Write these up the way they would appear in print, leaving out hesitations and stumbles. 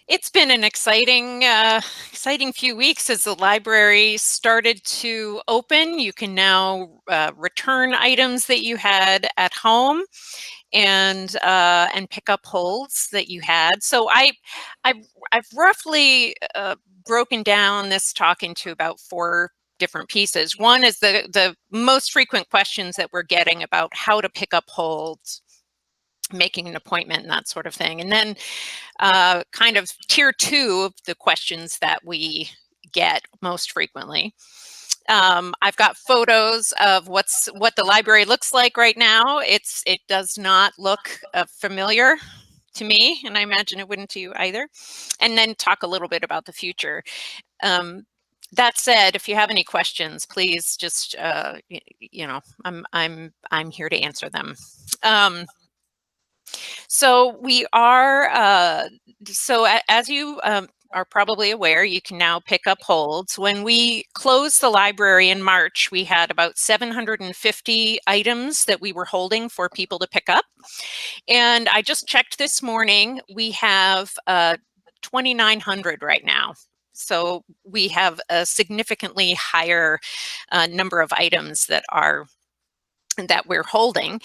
It's been an exciting few weeks as the library started to open. You can now return items that you had at home and pick up holds that you had. So I've, I've roughly broken down this talk into about 4 different pieces. One is the most frequent questions that we're getting about how to pick up holds, making an appointment, and that sort of thing. And then kind of tier 2 of the questions that we get most frequently. I've got photos of what the library looks like right now. It does not look familiar to me, and I imagine it wouldn't to you either. And then talk a little bit about the future. That said, if you have any questions, please just I'm here to answer them. So we are, as you are probably aware, you can now pick up holds. When we closed the library in March, we had about 750 items that we were holding for people to pick up. And I just checked this morning, we have 2,900 right now. So we have a significantly higher number of items that we're holding.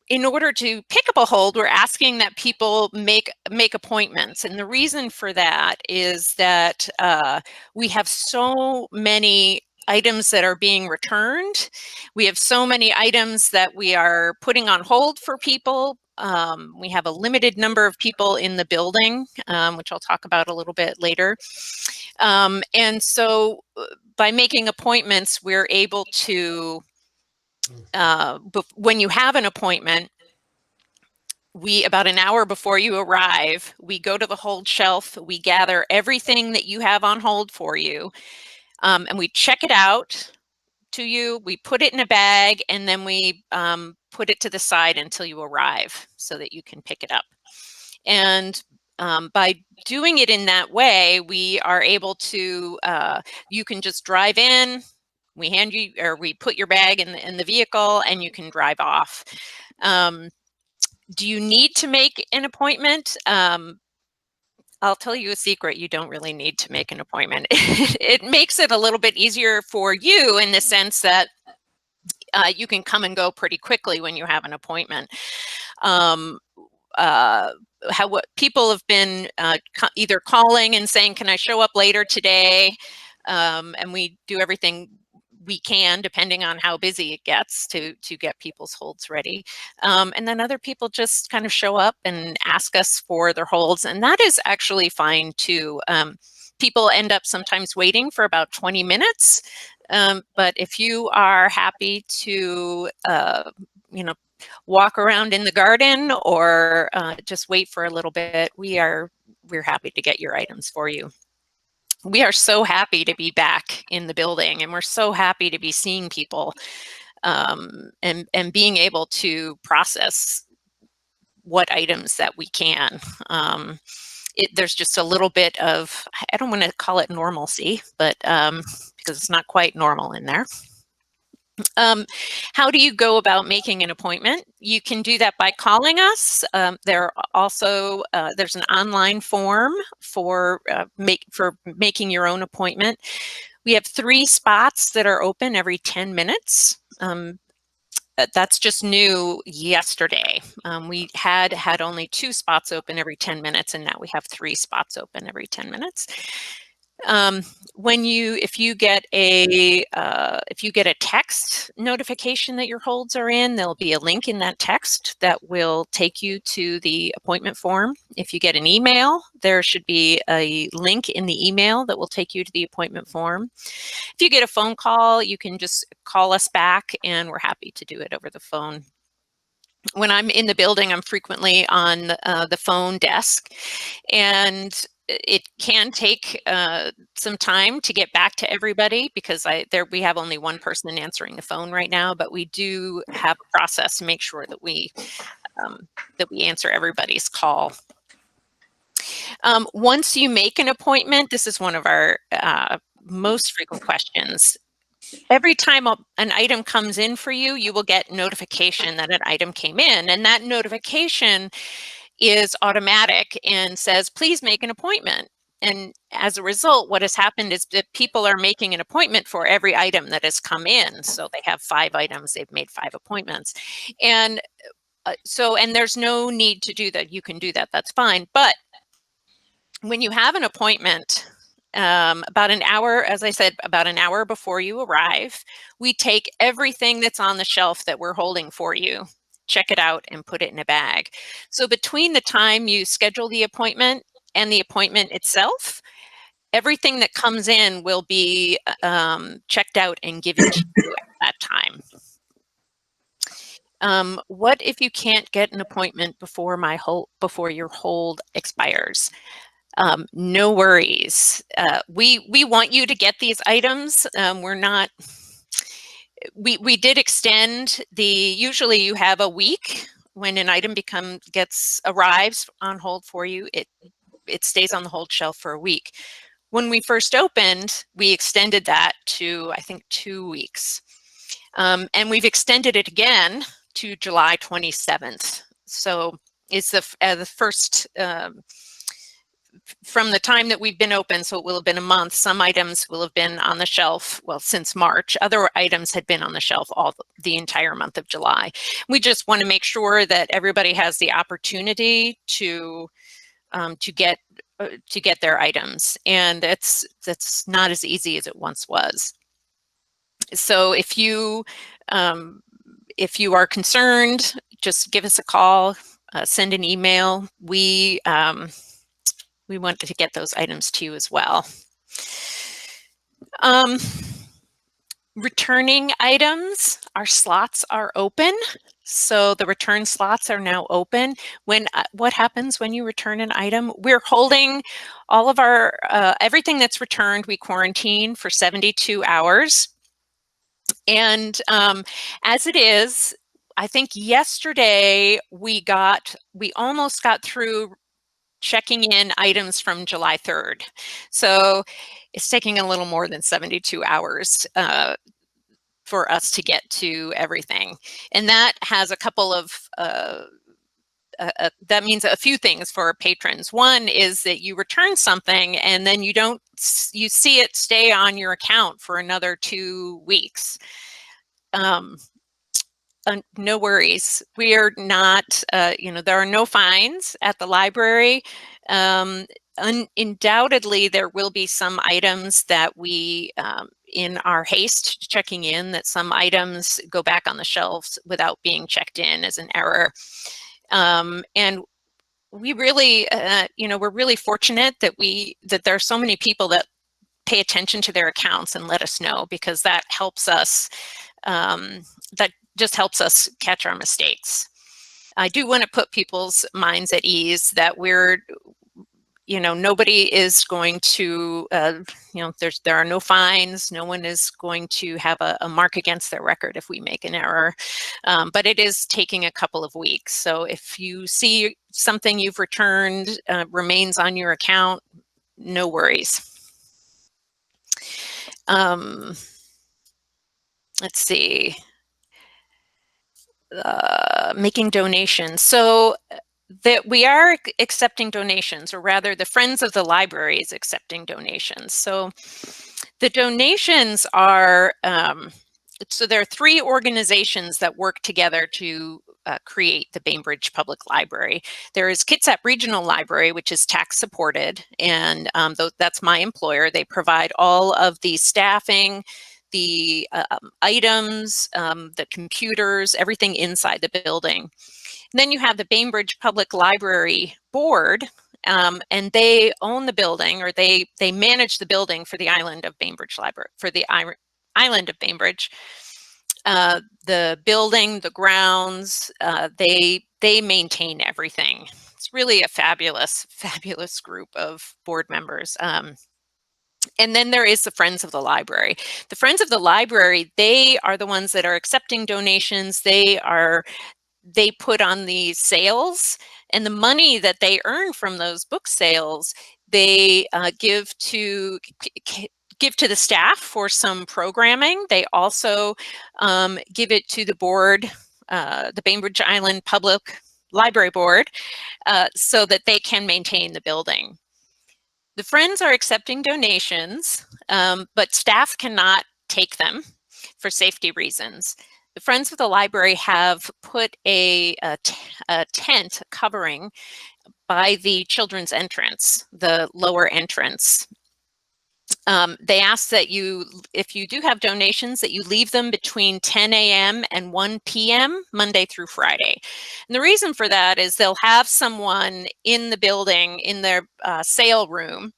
In order to pick up a hold, we're asking that people make appointments. And the reason for that is that we have so many items that are being returned. We have so many items that we are putting on hold for people. We have a limited number of people in the building, which I'll talk about a little bit later. And so by making appointments, we're able to but when you have an appointment, about an hour before you arrive, we go to the hold shelf, we gather everything that you have on hold for you, and we check it out to you, we put it in a bag, and then we put it to the side until you arrive so that you can pick it up. And by doing it in that way, we are able to, you can just drive in, we hand you, or we put your bag in the vehicle, and you can drive off. Do you need to make an appointment? I'll tell you a secret, you don't really need to make an appointment. It makes it a little bit easier for you in the sense that you can come and go pretty quickly when you have an appointment. What people have been either calling and saying, can I show up later today? And we do everything we can, depending on how busy it gets, to get people's holds ready. And then other people just kind of show up and ask us for their holds, and that is actually fine too. People end up sometimes waiting for about 20 minutes, but if you are happy to, walk around in the garden or just wait for a little bit, we're happy to get your items for you. We are so happy to be back in the building, and we're so happy to be seeing people and being able to process what items that we can. There's just a little bit of, I don't want to call it normalcy, but because it's not quite normal in there. How do you go about making an appointment? You can do that by calling us. There's an online form for making your own appointment. We have 3 spots that are open every 10 minutes. That's just new yesterday. We had only 2 spots open every 10 minutes, and now we have 3 spots open every 10 minutes. If you get a text notification that your holds are in, there'll be a link in that text that will take you to the appointment form. If you get an email, there should be a link in the email that will take you to the appointment form. If you get a phone call, you can just call us back, and we're happy to do it over the phone. When I'm in the building, I'm frequently on the phone desk, and it can take some time to get back to everybody because we have only one person answering the phone right now, but we do have a process to make sure that we answer everybody's call. Once you make an appointment, this is one of our most frequent questions. Every time an item comes in for you, you will get notification that an item came in, and that notification is automatic and says, please make an appointment. And as a result, what has happened is that people are making an appointment for every item that has come in. So they have 5 items, they've made 5 appointments. And and there's no need to do that. You can do that, that's fine. But when you have an appointment, about an hour, as I said, about an hour before you arrive, we take everything that's on the shelf that we're holding for you, check it out, and put it in a bag. So between the time you schedule the appointment and the appointment itself, everything that comes in will be checked out and given to you at that time. What if you can't get an appointment before your hold expires? No worries. We want you to get these items. We did extend usually you have a week when an item arrives on hold for you. It stays on the hold shelf for a week. When we first opened, we extended that to, I think, 2 weeks. And we've extended it again to July 27th. So it's the first, from the time that we've been open, so it will have been a month, some items will have been on the shelf, well, since March. Other items had been on the shelf the entire month of July. We just want to make sure that everybody has the opportunity to get their items, and that's not as easy as it once was. So if you are concerned, just give us a call, send an email. We want to get those items to you as well. Returning items, our slots are open. So the return slots are now open. What happens when you return an item? We're holding all of our, everything that's returned, we quarantine for 72 hours. And as it is, I think yesterday we almost got through checking in items from July 3rd. So it's taking a little more than 72 hours for us to get to everything. And that has a couple of, that means a few things for our patrons. One is that you return something and then you see it stay on your account for another 2 weeks. No worries. We are not, there are no fines at the library. Undoubtedly, there will be some items that we, in our haste checking in, that some items go back on the shelves without being checked in as an error. And we really, we're really fortunate that there are so many people that pay attention to their accounts and let us know, because that helps us, that just helps us catch our mistakes. I do want to put people's minds at ease that nobody is going to, there are no fines. No one is going to have a mark against their record if we make an error. But it is taking a couple of weeks. So if you see something you've returned remains on your account, no worries. Let's see. Making donations. So that we are accepting donations, or rather the Friends of the Library is accepting donations. So the donations are, so there are 3 organizations that work together to create the Bainbridge Public Library. There is Kitsap Regional Library, which is tax supported, and that's my employer. They provide all of the staffing, the items, the computers, everything inside the building. And then you have the Bainbridge Public Library Board, and they own the building, or they manage the building for the island of Bainbridge Library, for the island of Bainbridge. The building, the grounds, they maintain everything. It's really a fabulous, fabulous group of board members. And then there is the Friends of the Library. The Friends of the Library, they are the ones that are accepting donations. They put on the sales, and the money that they earn from those book sales, they give to the staff for some programming. They also give it to the board, the Bainbridge Island Public library board so that they can maintain the building. The Friends are accepting donations, but staff cannot take them for safety reasons. The Friends of the Library have put a tent covering by the children's entrance, the lower entrance. They ask that you, if you do have donations, that you leave them between 10 a.m. and 1 p.m. Monday through Friday. And the reason for that is they'll have someone in the building in their sale room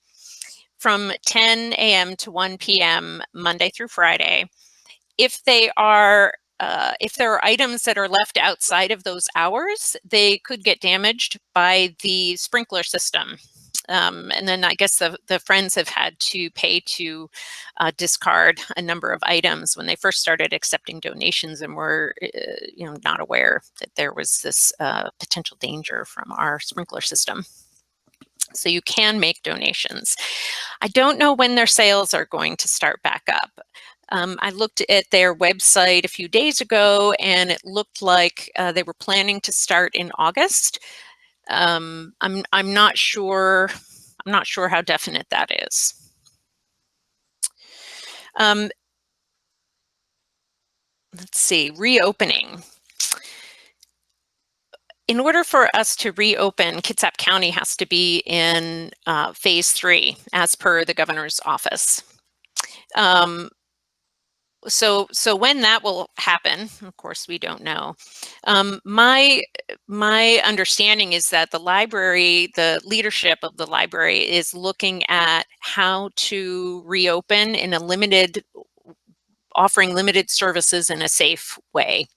from 10 a.m. to 1 p.m. Monday through Friday. If there are items that are left outside of those hours, they could get damaged by the sprinkler system. And then I guess the Friends have had to pay to discard a number of items when they first started accepting donations and were not aware that there was this potential danger from our sprinkler system. So you can make donations. I don't know when their sales are going to start back up. I looked at their website a few days ago, and it looked like they were planning to start in August. I'm not sure. I'm not sure how definite that is. Let's see, reopening. In order for us to reopen, Kitsap County has to be in phase 3 as per the governor's office. So when that will happen, of course, we don't know. My understanding is that the library, the leadership of the library, is looking at how to reopen in a limited, offering limited services in a safe way.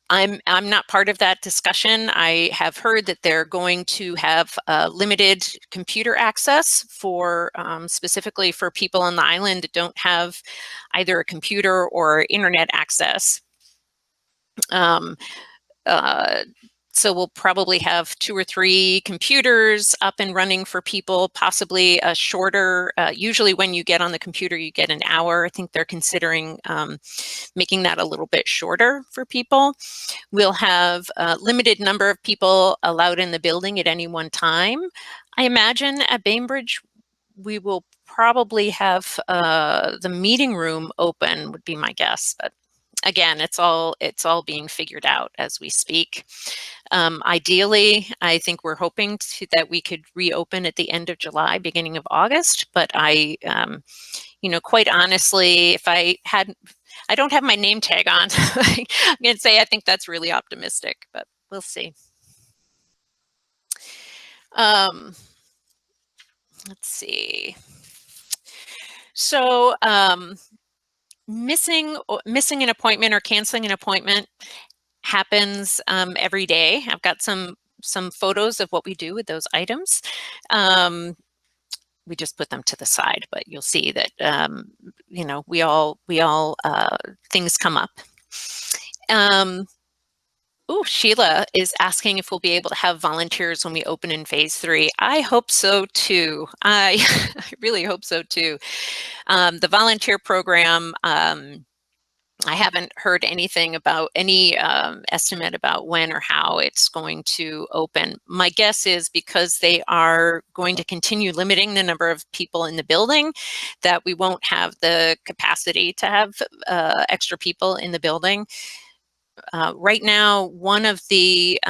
I'm not part of that discussion. I have heard that they're going to have limited computer access for specifically for people on the island that don't have either a computer or internet access. So we'll probably have 2 or 3 computers up and running for people, possibly a shorter, usually when you get on the computer, you get an hour. I think they're considering making that a little bit shorter for people. We'll have a limited number of people allowed in the building at any one time. I imagine at Bainbridge, we will probably have the meeting room open, would be my guess, but again, it's all being figured out as we speak. Ideally, I think we're hoping that we could reopen at the end of July, beginning of August. But I, quite honestly, if I don't have my name tag on, I'm going to say I think that's really optimistic, but we'll see. Let's see. So missing an appointment or canceling an appointment happens every day. I've got some photos of what we do with those items. We just put them to the side, but you'll see that we all things come up. Oh, Sheila is asking if we'll be able to have volunteers when we open in phase 3. I hope so too. I really hope so too. The volunteer program, I haven't heard anything about any estimate about when or how it's going to open. My guess is because they are going to continue limiting the number of people in the building, that we won't have the capacity to have extra people in the building. Right now, one of the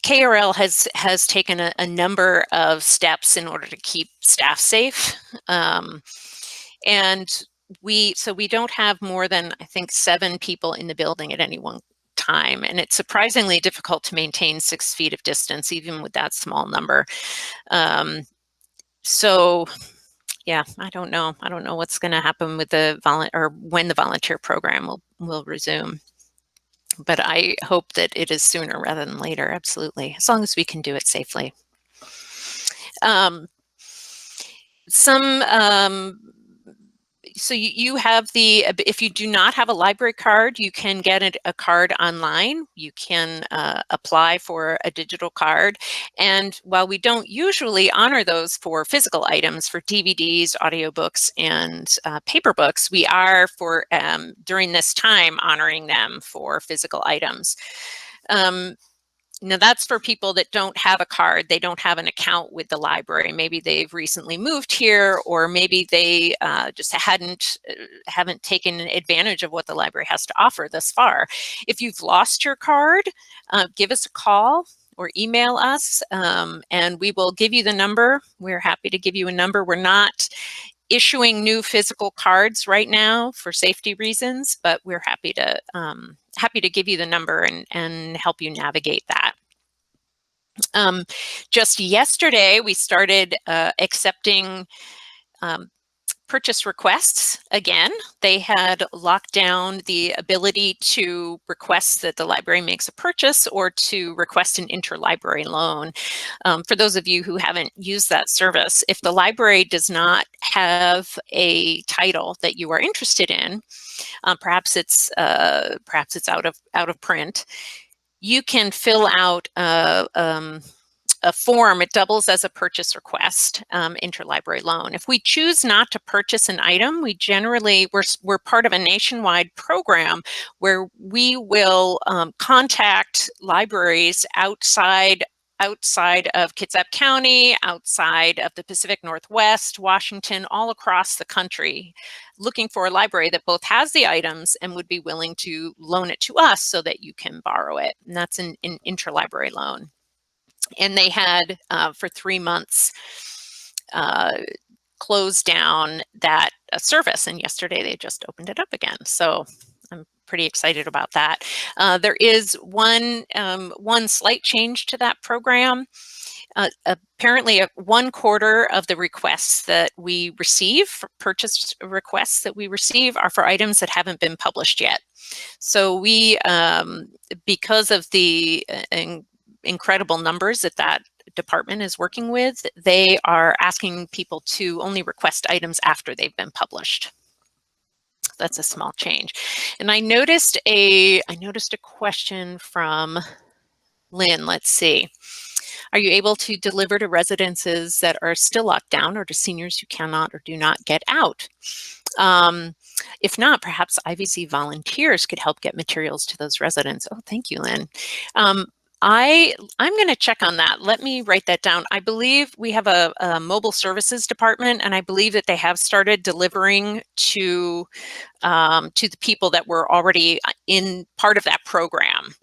KRL has taken a number of steps in order to keep staff safe. And we don't have more than, I think, 7 people in the building at any one time. And it's surprisingly difficult to maintain 6 feet of distance, even with that small number. So yeah, I don't know. I don't know what's going to happen with the when the volunteer program will resume. But I hope that it is sooner rather than later. Absolutely, as long as we can do it safely. Some So you have if you do not have a library card, you can get a card online. You can apply for a digital card. And while we don't usually honor those for physical items, for DVDs, audiobooks, and paper books, we are during this time honoring them for physical items. Now that's for people that don't have a card, they don't have an account with the library. Maybe they've recently moved here, or maybe they just haven't taken advantage of what the library has to offer thus far. If you've lost your card, give us a call or email us, and we will give you the number. We're happy to give you a number. We're not issuing new physical cards right now for safety reasons, but we're happy to give you the number and help you navigate that. Just yesterday, we started accepting purchase requests again. They had locked down the ability to request that the library makes a purchase or to request an interlibrary loan. For those of you who haven't used that service, if the library does not have a title that you are interested in, perhaps it's out of print, you can fill out a form. It doubles as a purchase request, interlibrary loan. If we choose not to purchase an item, we're part of a nationwide program where we will contact libraries outside of Kitsap County, outside of the Pacific Northwest, Washington, all across the country, looking for a library that both has the items and would be willing to loan it to us so that you can borrow it. And that's an interlibrary loan. And they had, for 3 months, closed down that service. And yesterday they just opened it up again. So I'm pretty excited about that. There is one slight change to that program. Apparently, 1/4 of the requests that we receive, purchase requests that we receive, are for items that haven't been published yet. So we, because of the incredible numbers that department is working with, they are asking people to only request items after they've been published. That's a small change. And I noticed a question from Lynn. Let's see. Are you able to deliver to residences that are still locked down, or to seniors who cannot or do not get out? If not, perhaps IVC volunteers could help get materials to those residents. Oh, thank you, Lynn. I'm going to check on that. Let me write that down. I believe we have a mobile services department, and I believe that they have started delivering to the people that were already in part of that program.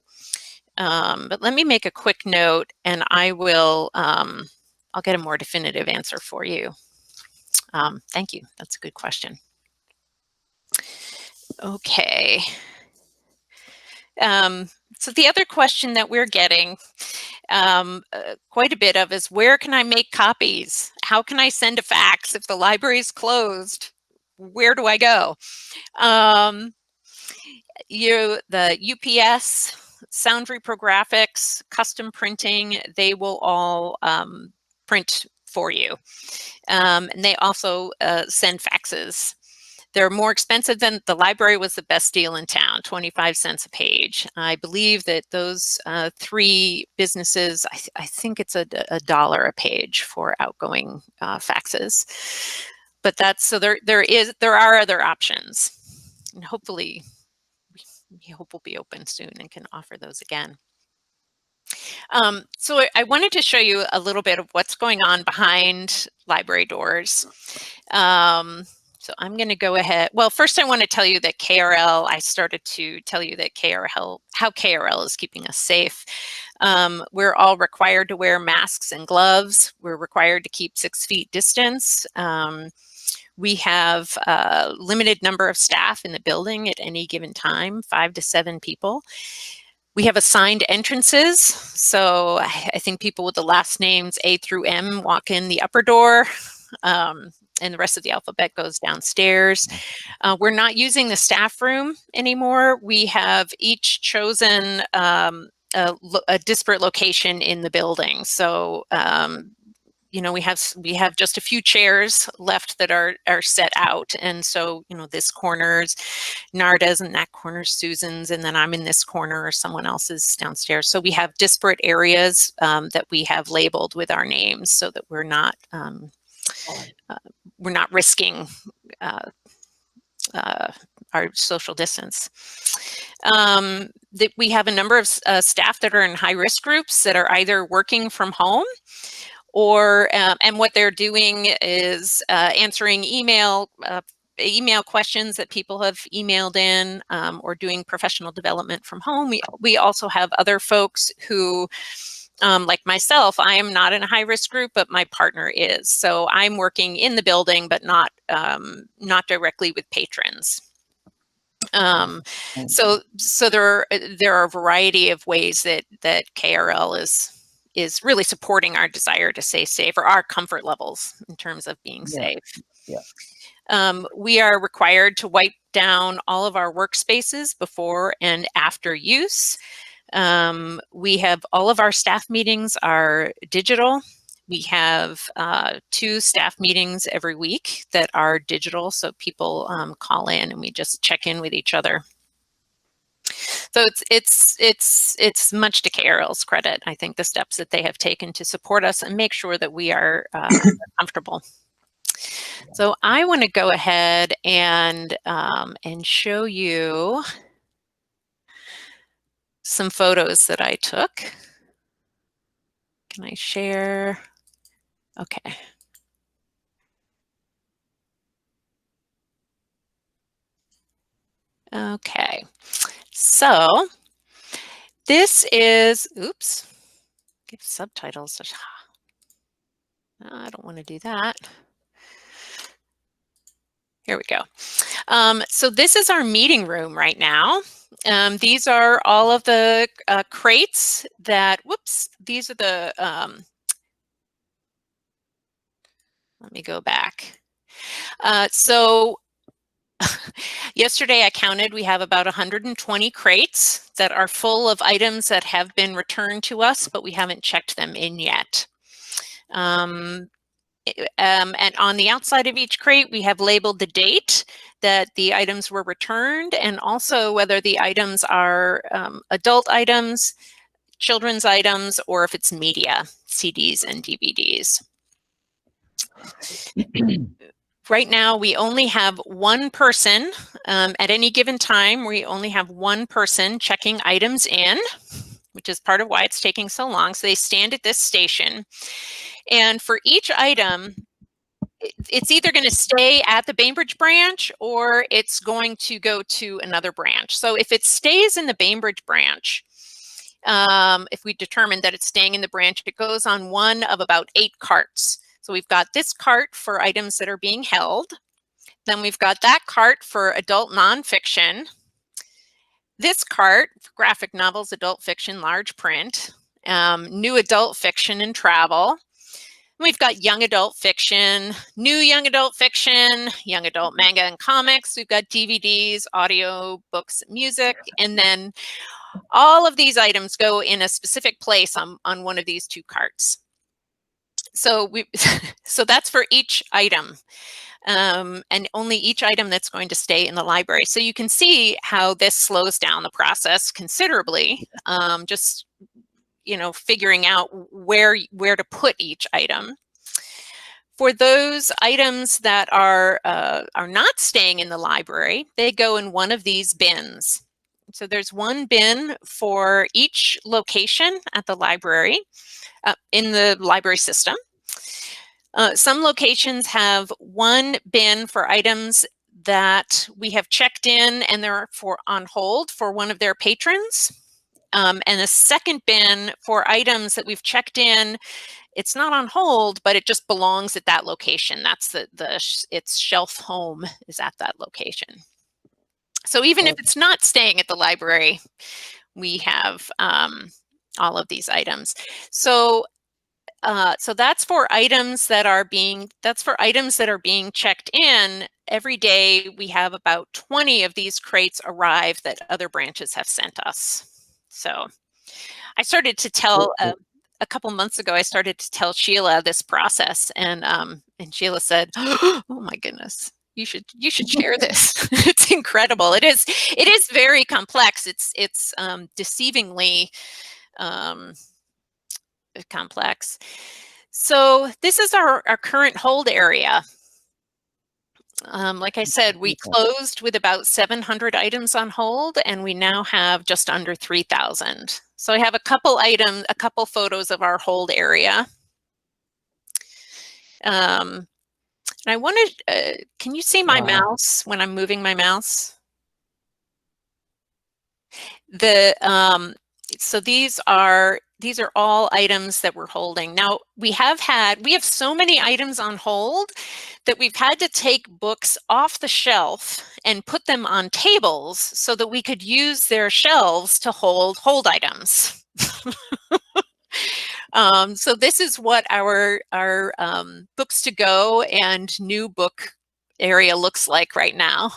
But let me make a quick note, and I'll get a more definitive answer for you. Thank you. That's a good question. Okay. So the other question that we're getting quite a bit of is, where can I make copies? How can I send a fax if the library is closed? Where do I go? The UPS, Sound Reprographics, Custom Printing, they will all print for you. And they also send faxes. They're more expensive than the library. Was the best deal in town, 25 cents a page. I believe that those 3 businesses, I think it's $1 a page for outgoing faxes. But there are other options, and hopefully we hope we'll be open soon and can offer those again. So I wanted to show you a little bit of what's going on behind library doors. So I'm going to go ahead. Well, first I want to tell you that KRL, I started to tell you that how KRL is keeping us safe. We're all required to wear masks and gloves. We're required to keep 6 feet distance. We have a limited number of staff in the building at any given time, 5 to 7 people. We have assigned entrances. So I think people with the last names A through M walk in the upper door. And the rest of the alphabet goes downstairs. We're not using the staff room anymore. We have each chosen a disparate location in the building. So you know, we have just a few chairs left that are set out, and so, you know, this corner's Narda's and that corner's Susan's, and then I'm in this corner or someone else's downstairs. So we have disparate areas that we have labeled with our names so that we're not risking our social distance. We have a number of staff that are in high-risk groups that are either working from home or, and what they're doing is answering email questions that people have emailed in, or doing professional development from home. We also have other folks who, like myself, I am not in a high-risk group, but my partner is. So I'm working in the building, but not directly with patrons. So there are a variety of ways that KRL is really supporting our desire to stay safe, or our comfort levels in terms of being safe. We are required to wipe down all of our workspaces before and after use. We have all of our staff meetings are digital. We have 2 staff meetings every week that are digital, so people call in and we just check in with each other. So it's much to KRL's credit, I think, the steps that they have taken to support us and make sure that we are comfortable. So I want to go ahead and show you some photos that I took. Can I share? Okay. Okay. So this is, oops, give subtitles. I don't want to do that. Here we go. So this is our meeting room right now. These are all of the crates that, whoops, these are the, let me go back. So yesterday I counted, we have about 120 crates that are full of items that have been returned to us, but we haven't checked them in yet. And on the outside of each crate, we have labeled the date that the items were returned, and also whether the items are adult items, children's items, or if it's media, CDs and DVDs. Right now, we only have one person at any given time. We only have one person checking items in, which is part of why it's taking so long. So they stand at this station. And for each item, it's either going to stay at the Bainbridge branch or it's going to go to another branch. So if it stays in the Bainbridge branch, if we determine that it's staying in the branch, it goes on one of about 8 carts. So we've got this cart for items that are being held. Then we've got that cart for adult nonfiction. This cart for graphic novels, adult fiction, large print, new adult fiction and travel. We've got young adult fiction, new young adult fiction, young adult manga and comics. We've got DVDs, audio, books, music, and then all of these items go in a specific place on one of these 2 carts. So so that's for each item, and only each item that's going to stay in the library. So you can see how this slows down the process considerably, just, you know, figuring out where to put each item. For those items that are not staying in the library, they go in one of these bins. So there's one bin for each location at the library, in the library system. Some locations have one bin for items that we have checked in and they're on hold for one of their patrons. And a second bin for items that we've checked in. It's not on hold, but it just belongs at that location. That's its shelf home is at that location. So even if it's not staying at the library, we have all of these items. So that's for items that are being checked in. Every day we have about 20 of these crates arrive that other branches have sent us. So I started to tell a couple months ago, I started to tell Sheila this process, and Sheila said, "Oh my goodness, you should share this." It's incredible. It is very complex. It's deceivingly complex. So this is our current hold area. Like I said, we closed with about 700 items on hold, and we now have just under 3,000. So I have a couple photos of our hold area. And I wanted, can you see my mouse when I'm moving my mouse? So these are all items that we're holding. Now, we have so many items on hold that we've had to take books off the shelf and put them on tables so that we could use their shelves to hold items. So this is what our books to go and new book area looks like right now.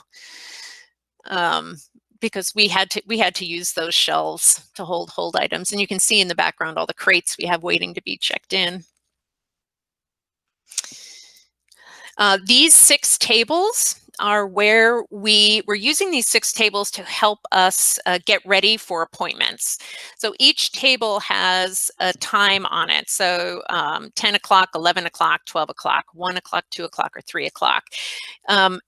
Because we had to use those shelves to hold items. And you can see in the background all the crates we have waiting to be checked in. These 6 tables are where we're using these 6 tables to help us get ready for appointments. So each table has a time on it. So 10 o'clock, 11 o'clock, 12 o'clock, 1 o'clock, 2 o'clock, or 3 o'clock.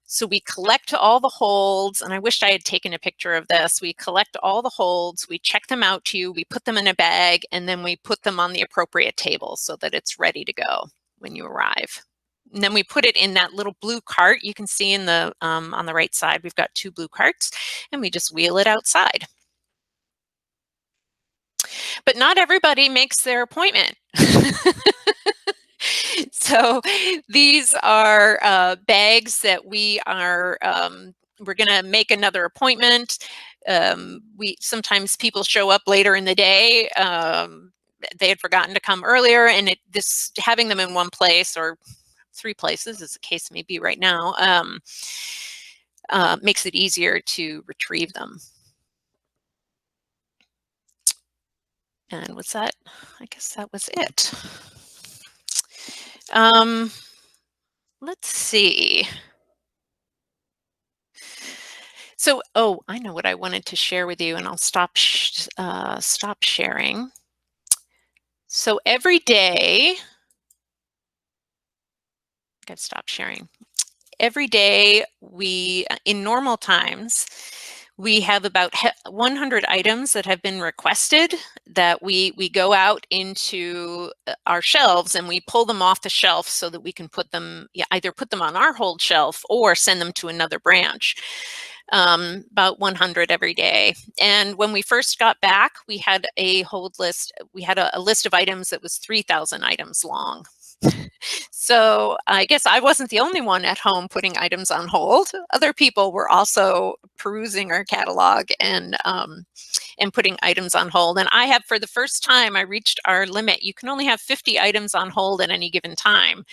So we collect all the holds, and I wished I had taken a picture of this. We collect all the holds, we check them out to you, we put them in a bag, and then we put them on the appropriate table so that it's ready to go when you arrive. And then we put it in that little blue cart. You can see in the on the right side, we've got 2 blue carts, and we just wheel it outside. But not everybody makes their appointment. So these are bags that we are, we're gonna make another appointment. Sometimes people show up later in the day. They had forgotten to come earlier, and having them in one place or 3 places, as the case may be right now, makes it easier to retrieve them. And what's that? I guess that was it. Let's see. So, I know what I wanted to share with you, and I'll stop sharing. So every day, I've stopped sharing. Every day, in normal times, we have about 100 items that have been requested that we go out into our shelves and we pull them off the shelf so that we can either put them on our hold shelf or send them to another branch. About 100 every day. And when we first got back, we had a hold list. We had a list of items that was 3,000 items long. So I guess I wasn't the only one at home putting items on hold. Other people were also perusing our catalog and putting items on hold. And for the first time, I reached our limit. You can only have 50 items on hold at any given time.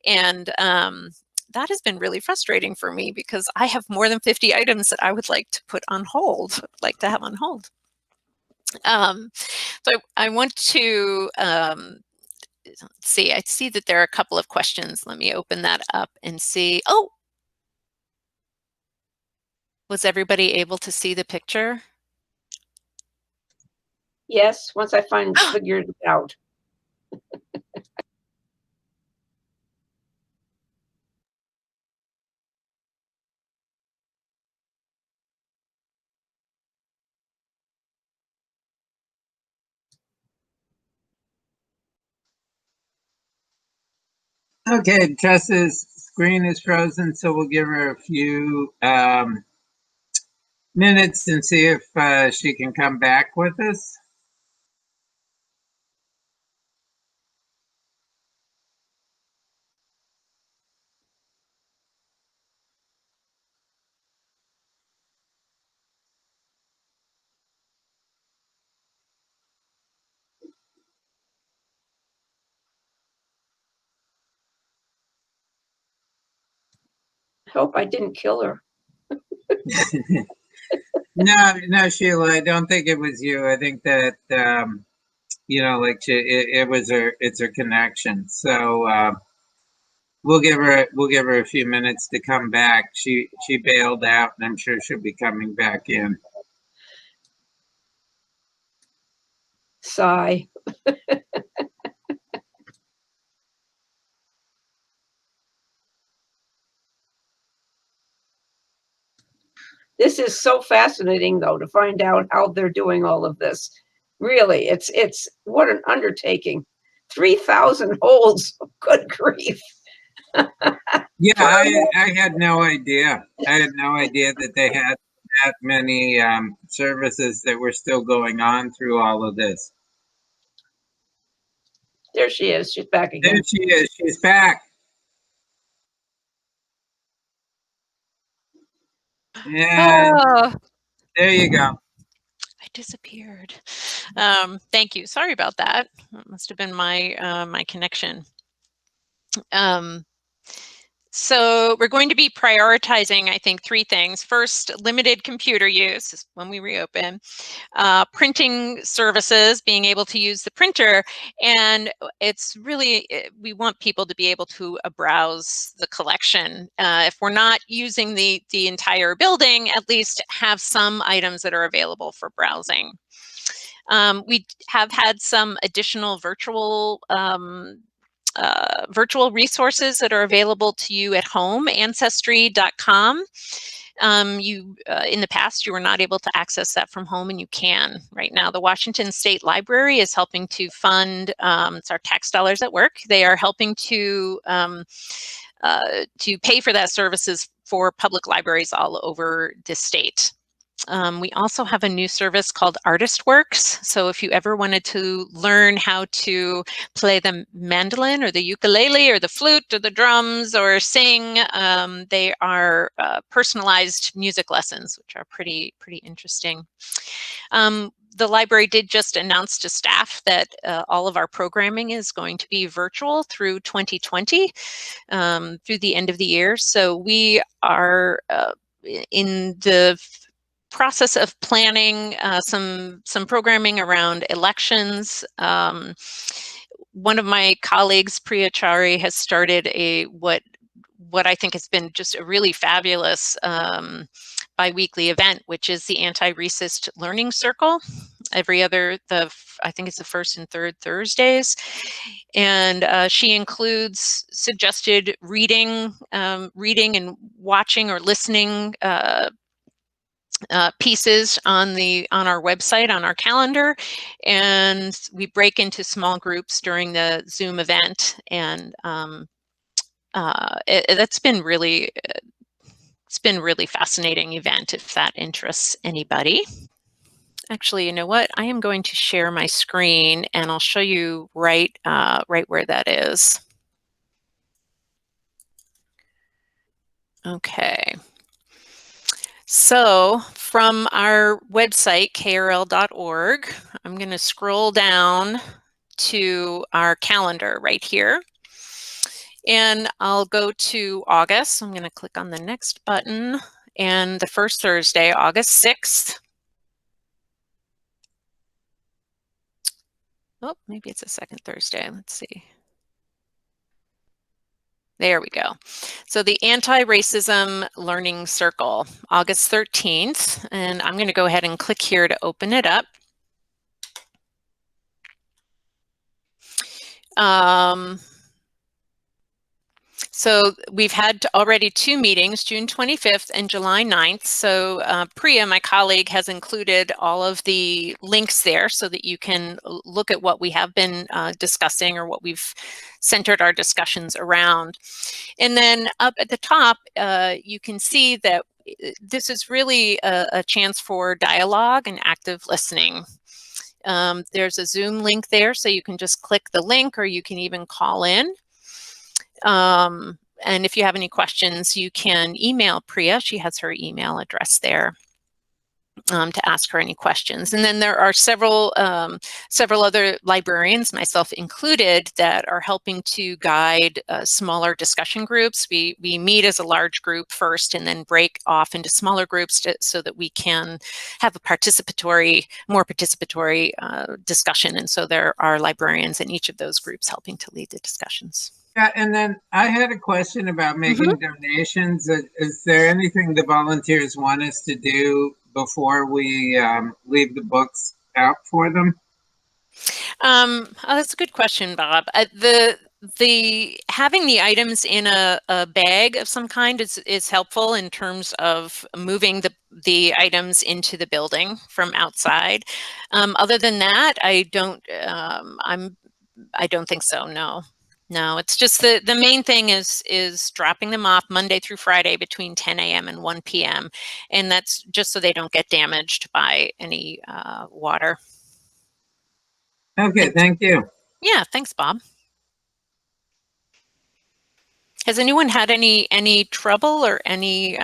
And that has been really frustrating for me because I have more than 50 items that I would like to put on hold, like to have on hold. So I want to let's see. I see that there are a couple of questions. Let me open that up and see. Oh, was everybody able to see the picture? Yes, once I figured it out. Okay, Tressa's screen is frozen, so we'll give her a few minutes and see if she can come back with us. Hope I didn't kill her. No, Sheila, I don't think it was you. I think that you know, like it's her connection. So we'll give her a few minutes to come back. She bailed out, and I'm sure she'll be coming back in. Sigh. This is so fascinating, though, to find out how they're doing all of this. Really, it's what an undertaking. 3,000 holes. Good grief. Yeah, I had no idea. I had no idea that they had that many services that were still going on through all of this. There she is. She's back There again. she is. She's back. Yeah, Oh, there you go. I disappeared. Thank you. Sorry about that. That must have been my my connection. So we're going to be prioritizing, I think, 3 things. First, limited computer use when we reopen, printing services, being able to use the printer, and it's really, we want people to be able to browse the collection. If we're not using the entire building, at least have some items that are available for browsing. We have had some additional virtual resources that are available to you at home, ancestry.com. In the past, you were not able to access that from home, and you can right now. The Washington State Library is helping to fund, it's our tax dollars at work. They are helping to pay for that services for public libraries all over the state. We also have a new service called Artist Works. So if you ever wanted to learn how to play the mandolin or the ukulele or the flute or the drums or sing, they are personalized music lessons, which are pretty interesting. The library did just announce to staff that all of our programming is going to be virtual through 2020, through the end of the year. So we are in the process of planning some programming around elections. One of my colleagues, Priya Chari, has started what I think has been just a really fabulous bi-weekly event, which is the Anti-Racist Learning Circle. Every other, I think it's the first and third Thursdays. And she includes suggested reading and watching or listening pieces on our website, on our calendar, and we break into small groups during the Zoom event, and it's been really fascinating event if that interests anybody. Actually, you know what? I am going to share my screen, and I'll show you right where that is. Okay. So from our website, krl.org, I'm going to scroll down to our calendar right here. And I'll go to August. I'm going to click on the next button. And the first Thursday, August 6th. Oh, maybe it's a second Thursday. Let's see. There we go. So the Anti-Racism Learning Circle, August 13th, and I'm going to go ahead and click here to open it up. So we've had already 2 meetings, June 25th and July 9th. So Priya, my colleague, has included all of the links there so that you can look at what we have been discussing or what we've centered our discussions around. And then up at the top, you can see that this is really a chance for dialogue and active listening. There's a Zoom link there, so you can just click the link, or you can even call in. And if you have any questions, you can email Priya. She has her email address there. to ask her any questions. And then there are several other librarians, myself included, that are helping to guide smaller discussion groups. We meet as a large group first and then break off into smaller groups so that we can have a more participatory discussion. And so there are librarians in each of those groups helping to lead the discussions. Yeah, and then I had a question about making donations. Is there anything the volunteers want us to do before we leave the books out for them? Oh, that's a good question, Bob. The having the items in a bag of some kind is helpful in terms of moving the items into the building from outside. Other than that, I don't think so. No, it's just the main thing is dropping them off Monday through Friday between 10 a.m. and 1 p.m. And that's just so they don't get damaged by any water. Okay, thank you. Yeah, thanks, Bob. Has anyone had any trouble or any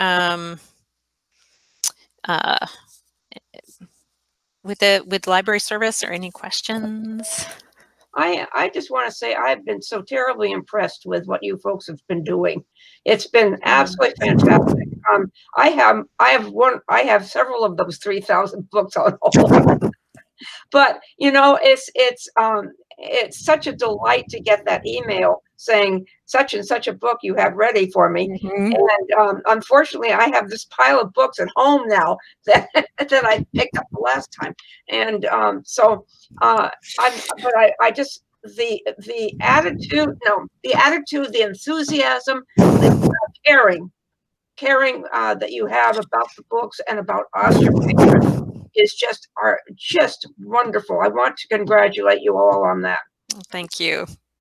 with library service or any questions? I just want to say I've been so terribly impressed with what you folks have been doing. It's been absolutely fantastic. I have several of those 3,000 books on hold. But you know, it's such a delight to get that email saying such and such a book you have ready for me. And unfortunately, I have this pile of books at home now that I picked up the last time. And I just the attitude, the enthusiasm, the caring that you have about the books and about us, your patrons, are just wonderful. I want to congratulate you all on that. Thank you.